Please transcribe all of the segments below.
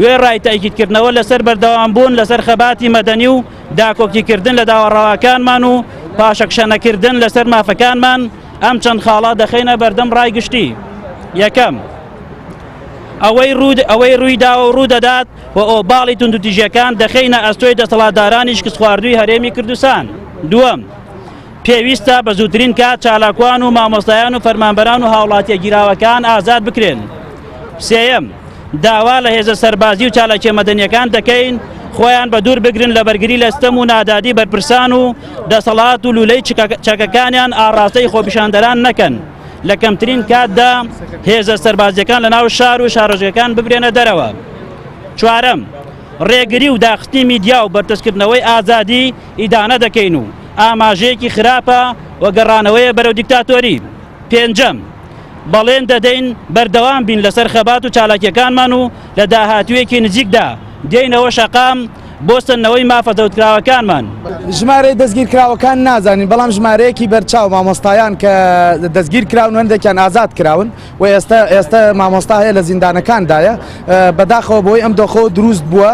وێ ڕای تاکیدکردنەوە لەسەر بەردەوامبوون لەسەر خەباتی مەدەنی و داکۆکیکردن لە داوەڕەوەکانمان و پاشەکشەنەکردن لەسەر مافەکانمان ئەم چەند خاڵە دەخینە بەردەم ڕایگشتی. یەکەم، ئەوەی ڕوویداوە و ڕوودەدات و ئۆباڵی توندوتیژەکان دەخینە ئەستۆی دەسەڵاتدارانی شکست خواردووی هەرێمی کوردستان. دووەم، پێویستە بە زووترین کات چالاکوان و مامۆستایان و فەرمانبەران و هاوڵاتیە گیراوەکان ئازاد بکرێن. سێیەم، داوا لە هێزە سەربازی و چالاکیە مەدەنیەکان دەکەین خۆیان بە دوور بگرن لە بەرگری لە ستەم و نادادی بەرپرسان و دەسەڵات و لولەی چەکەکانیان ئاڕاستەی خۆپیشاندەران نەکەن. لە کەمترین کاتدا هێزە سەربازیەکان لە ناو شار و شارۆژگەکان ببرێنە دەرەوە. چوارەم، ڕێگری و داخستنی میدیا و بەرتەسکردنەوەی ئازادی ئیدانە دەکەین و ئاماژەیەکی خراپە و گەڕانەوەیە بەرەو دیکتاتۆری. پێنجەم، بەڵێن دەدەین بەردەوام بین لەسەر خەبات و چالاکیەکانمان و لە داهاتوویەکی نزیکدا دێینەوە شەقام بۆ سنەوەی مافە دەوتکراوەکانمان. ژمارەی دەستگیرکراوەکان نازانین، بەڵام ژمارەیەکی بەرچاو مامۆستایان کە دەستگیر کراون هەندێکیان ئازاد کراون و ئێستا مامۆستا هەیە لە زیندانەکاندایە. بەداخەوە بۆی ئەم دۆخۆ دروست بووە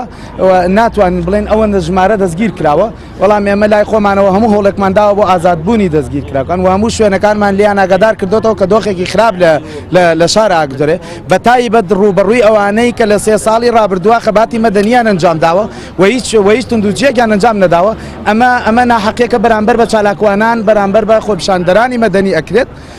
ناتوانین بڵێن ئەوەندە ژمارە دەستگیر کراوە، بەڵام ئێمە لای خۆمانەوە هەموو هەوڵێکمان داوە بۆ ئازادبوونی دەستگیر کراوەکان و هەموو شوێنەکانمان لیان ئاگادار کردوتەوە کە دۆخێکی خراپ لە شارە ئاگدۆرێ، بە تایبەت ڕوبەڕووی ئەوانەی کە لە 3 ساڵی ڕابردووە خەباتی مەدەنیان ئەنجام داوە و هیچ توندوتیەکیان ئەنجام نەداوە. ئەمە ناحەقیەکە بەرامبەر بە چالاکوانان بەرامبەر بە خۆپیشاندەرانی مەدەنی ئەکرێت.